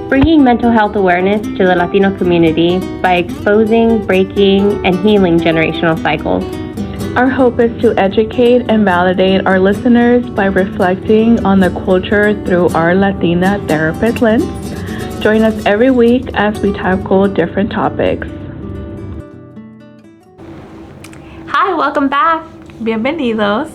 bringing mental health awareness to the Latino community by exposing, breaking, and healing generational cycles. Our hope is to educate and validate our listeners by reflecting on the culture through our Latina therapist lens. Join us every week as we tackle different topics. Hi, welcome back. Bienvenidos.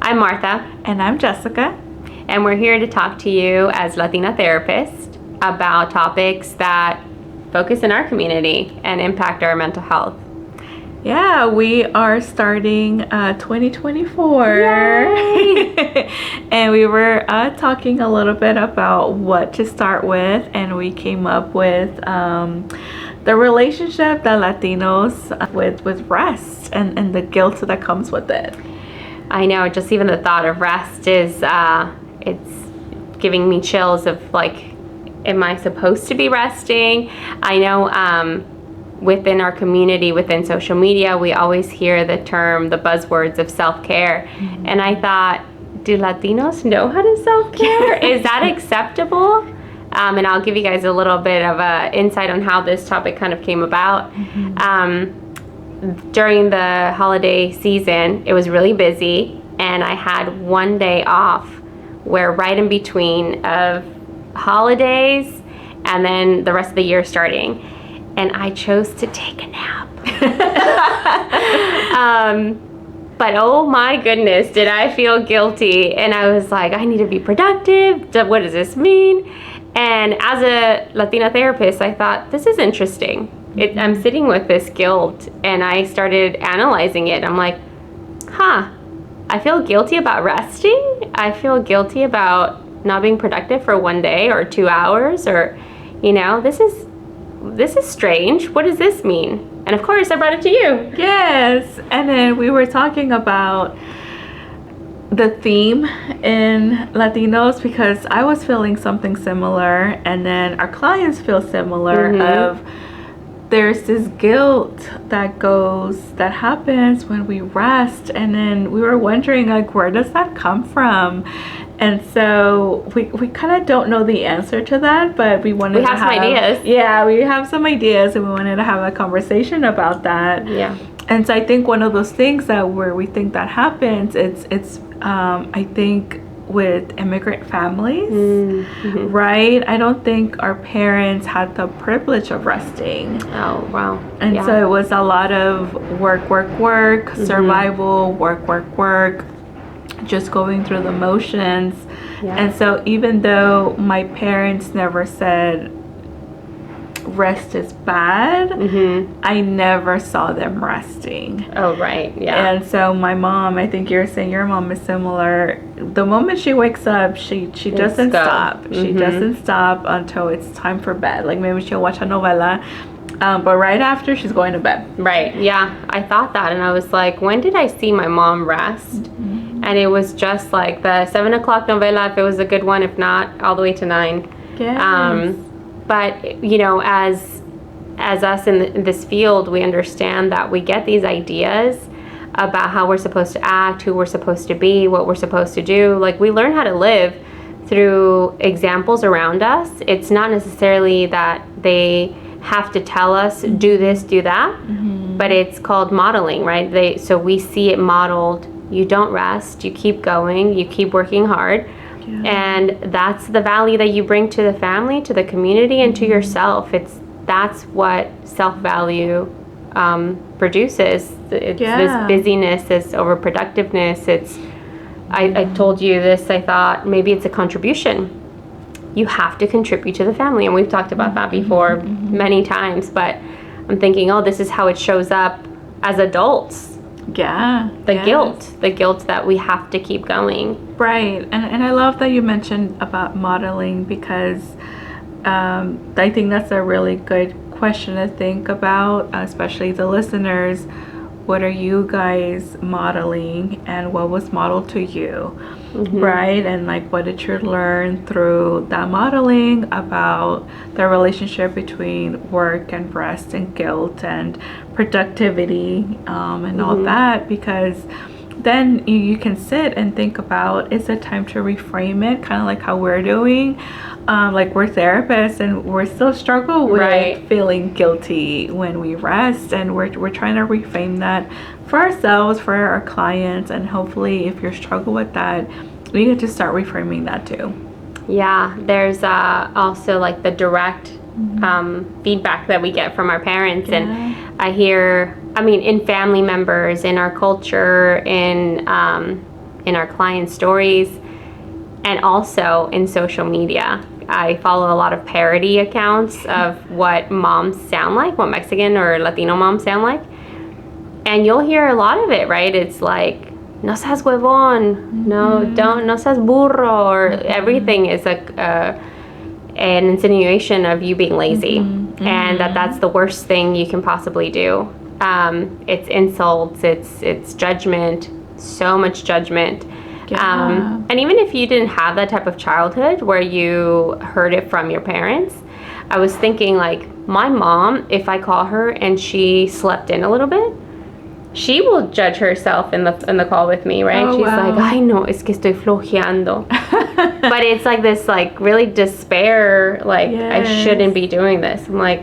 I'm Martha. And I'm Jessica. And we're here to talk to you as Latina therapists about topics that focus in our community and impact our mental health. Yeah, we are starting 2024. Yay! And we were talking a little bit about what to start with, and we came up with the relationship that Latinos with rest and the guilt that comes with it. I know, just even the thought of rest is, it's giving me chills of like, am I supposed to be resting? I know within our community, within social media, we always hear the term, the buzzwords of self-care. Mm-hmm. And I thought, do Latinos know how to self-care? Is that acceptable? And I'll give you guys a little bit of a insight on how this topic kind of came about. Mm-hmm. During the holiday season, it was really busy, and I had one day off where right in between of holidays and then the rest of the year starting. And I chose to take a nap. But oh my goodness, did I feel guilty. And I was like, I need to be productive. What does this mean? And as a Latina therapist, I thought, this is interesting. I'm sitting with this guilt, and I started analyzing it. I'm like, I feel guilty about resting. I feel guilty about not being productive for one day or 2 hours, or, this is strange. What does this mean? And of course, I brought it to you. Yes. And then we were talking about the theme in Latinos, because I was feeling something similar, and then our clients feel similar. Mm-hmm. Of there's this guilt that happens when we rest, and then we were wondering, like, where does that come from? And so we kind of don't know the answer to that, but we have some ideas. Yeah, we have some ideas, and we wanted to have a conversation about that. Yeah. And so I think one of those things where we think that happens, it's I think with immigrant families, mm-hmm. right? I don't think our parents had the privilege of resting. Oh, wow. And so it was a lot of work, mm-hmm. survival, work, just going through the motions. Yeah. And so even though my parents never said rest is bad, mm-hmm. I never saw them resting. Oh, right. Yeah. And so my mom, I think you're saying your mom is similar. The moment she wakes up, she doesn't stop. Mm-hmm. She doesn't stop until it's time for bed. Like maybe she'll watch a novela, but right after, she's going to bed. Right. Yeah. I thought that, and I was like, when did I see my mom rest? Mm-hmm. And it was just like the 7 o'clock novela, if it was a good one, if not, all the way to 9. Yes. But, as us in this field, we understand that we get these ideas about how we're supposed to act, who we're supposed to be, what we're supposed to do. Like, we learn how to live through examples around us. It's not necessarily that they have to tell us, do this, do that, mm-hmm. but it's called modeling, right? So we see it modeled. You don't rest, you keep going, you keep working hard. Yeah. And that's the value that you bring to the family, to the community, and to yourself. That's what self-value produces. It's this busyness, this overproductiveness. I told you this, I thought maybe it's a contribution. You have to contribute to the family, and we've talked about that before mm-hmm. many times, but I'm thinking, this is how it shows up as adults. Yeah. The guilt that we have to keep going. Right. And I love that you mentioned about modeling, because I think that's a really good question to think about, especially the listeners. What are you guys modeling, and what was modeled to you? Mm-hmm. Right? And like, what did you learn through that modeling about the relationship between work and rest and guilt and productivity and mm-hmm. all that? Because then you can sit and think about, is it time to reframe it, kind of like how we're doing. Like we're therapists and we're still struggle with Right. feeling guilty when we rest, and we're trying to reframe that for ourselves, for our clients, and hopefully if you're struggle with that, we get to start reframing that too. Yeah, there's also like the direct feedback that we get from our parents, Yeah. and I hear, I mean, in family members, in our culture, in our client stories, and also in social media. I follow a lot of parody accounts of what moms sound like, what Mexican or Latino moms sound like, and you'll hear a lot of it, right? It's like, no seas huevón, no seas burro, or everything is an insinuation of you being lazy, and that's the worst thing you can possibly do. It's insults, it's judgment, so much judgment. Yeah. And even if you didn't have that type of childhood where you heard it from your parents, I was thinking like, my mom, if I call her and she slept in a little bit, she will judge herself in the call with me, right? Oh, She's wow. like, ay no, es que estoy flojeando. But it's like this like really despair, like I Yes. shouldn't be doing this. I'm like,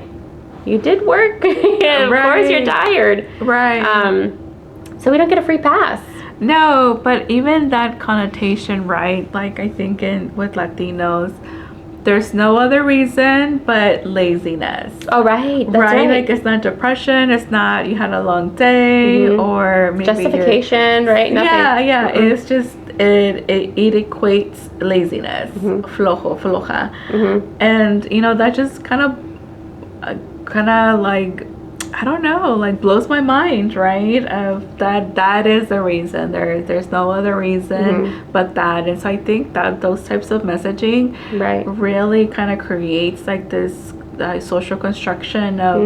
you did work. Of course you're Right. tired. Right. So we don't get a free pass. No, but even that connotation, right? Like I think with Latinos, there's no other reason but laziness. Oh, right. That's right. Like it's not depression, it's not you had a long day, or maybe Justification, right? Nothing. Yeah. It's just it equates laziness, floja, and that just kind of like, I don't know, like blows my mind, right? Of that is the reason. There's no other reason but that. And so I think that those types of messaging Right. really kind of creates like this social construction of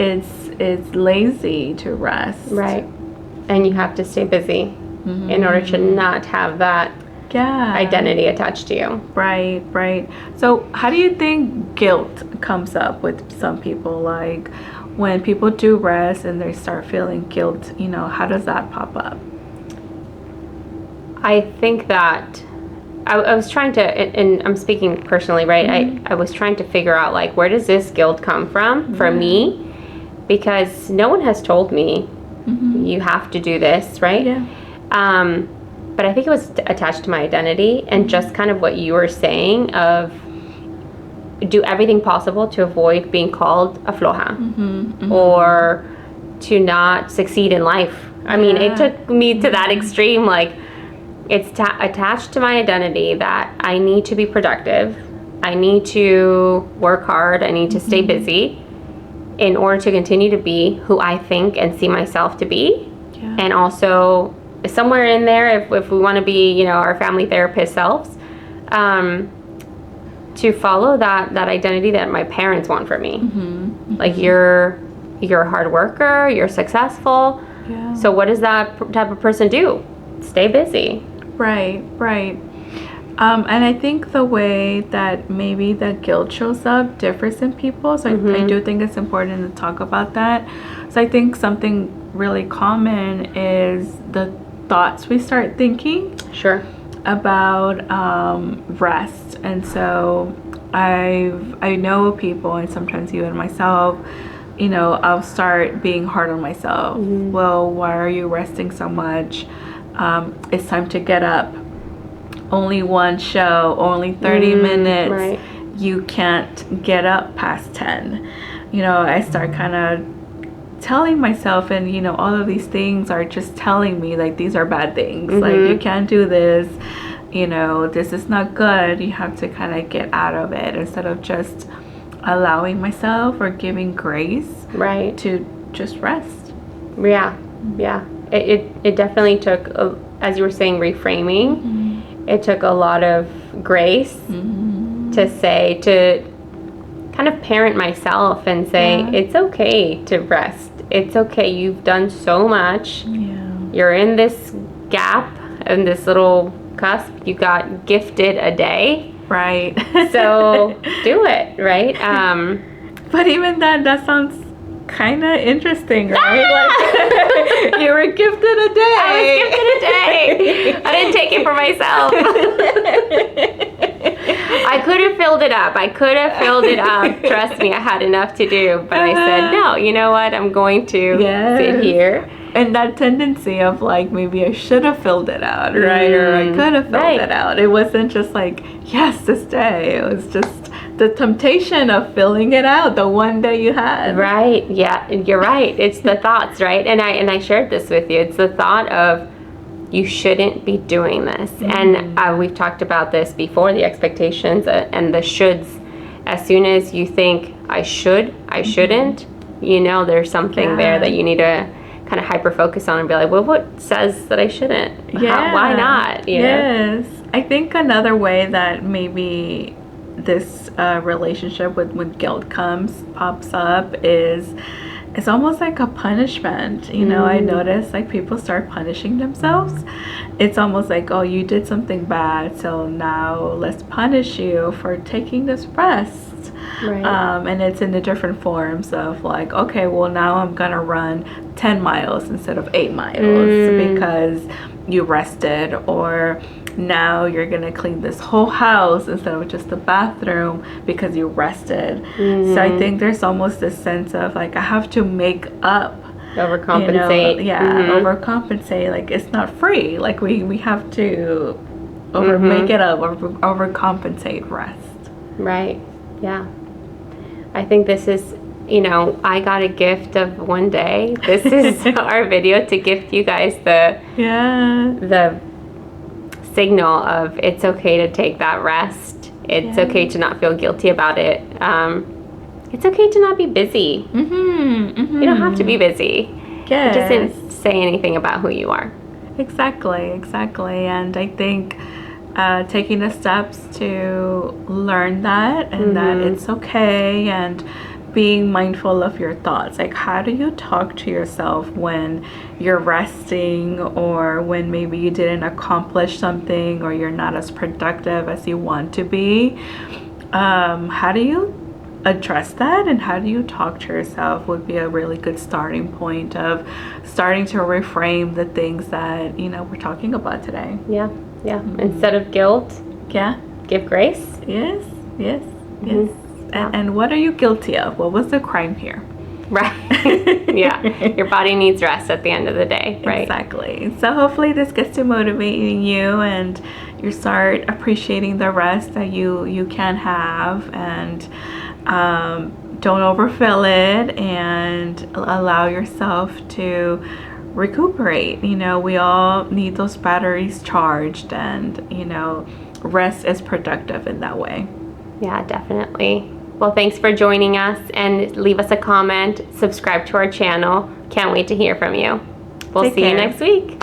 it's lazy to rest. Right. And you have to stay busy in order to not have that Yeah. identity attached to you. Right. So how do you think guilt comes up with some people? Like when people do rest and they start feeling guilt, how does that pop up? I think that I was trying to, and I'm speaking personally, right? I was trying to figure out like, where does this guilt come from for me? Because no one has told me you have to do this, right? Yeah. But I think it was attached to my identity, and just kind of what you were saying of do everything possible to avoid being called a floja or to not succeed in life. I mean, it took me to that extreme. Like, it's attached to my identity that I need to be productive. I need to work hard. I need to stay busy in order to continue to be who I think and see myself to be. Yeah. And also, somewhere in there, if we want to be, our family therapist selves, to follow that identity that my parents want for me. Like, you're a hard worker, you're successful. Yeah. So what does that type of person do? Stay busy. Right. And I think the way that maybe the guilt shows up differs in people. So I do think it's important to talk about that. So I think something really common is the thoughts we start thinking Sure. about rest. And so I know people, and sometimes even myself, I'll start being hard on myself. Well, why are you resting so much? It's time to get up. Only one show, only 30 minutes. Right. You can't get up past 10. I start kind of telling myself, and all of these things are just telling me like these are bad things. Like, you can't do this. This is not good. You have to kind of get out of it, instead of just allowing myself or giving grace Right. to just rest. Yeah. It definitely took, as you were saying, reframing. It took a lot of grace to kind of parent myself and say, it's okay to rest. It's okay. You've done so much. Yeah. You're in this gap, in this little cusp. You got gifted a day. Right. So do it, right? But even that sounds kind of interesting, right? Like, you were gifted a day. I was gifted a day. I didn't take it for myself. I could have filled it up. Trust me, I had enough to do. But I said, no, you know what? I'm going to sit here. And that tendency of like, maybe I should have filled it out, right? Or I could have filled it out. It wasn't just like, yes, this day. It was just the temptation of filling it out the one day you had. Right. Yeah, you're right. It's the thoughts, right? And I shared this with you. It's the thought of you shouldn't be doing this. And we've talked about this before, the expectations and the shoulds. As soon as you think I shouldn't, there's something there that you need to kind of hyper focus on and be like, well, what says that I shouldn't? Why not? Yes. I think another way that maybe this relationship with when guilt pops up is it's almost like a punishment. I notice like people start punishing themselves. It's almost like, oh, you did something bad, so now let's punish you for taking this rest. Right. And it's in the different forms of like, okay, well, now I'm gonna run 10 miles instead of 8 miles because you rested, or now you're gonna clean this whole house instead of just the bathroom because you rested. So I think there's almost this sense of like, I have to make up, overcompensate. Overcompensate. Like, it's not free. Like, we have to make it up, overcompensate rest. Right. Yeah. I think this is, I got a gift of one day. This is our video to gift you guys the signal of it's okay to take that rest. It's okay to not feel guilty about it. It's okay to not be busy. You don't have to be busy. Yes. It doesn't say anything about who you are. Exactly. And I think taking the steps to learn that and that it's okay, and being mindful of your thoughts. Like, how do you talk to yourself when you're resting, or when maybe you didn't accomplish something, or you're not as productive as you want to be? How do you address that, and how do you talk to yourself would be a really good starting point of starting to reframe the things that we're talking about today. Yeah. Instead of guilt, give grace. Yes. And what are you guilty of? What was the crime here? Right. Yeah. Your body needs rest at the end of the day, right? Exactly. So hopefully this gets to motivating you, and you start appreciating the rest that you can have, and don't overfill it, and allow yourself to recuperate. We all need those batteries charged, and rest is productive in that way. Yeah, definitely. Well, thanks for joining us, and leave us a comment, subscribe to our channel. Can't wait to hear from you. We'll see you next week.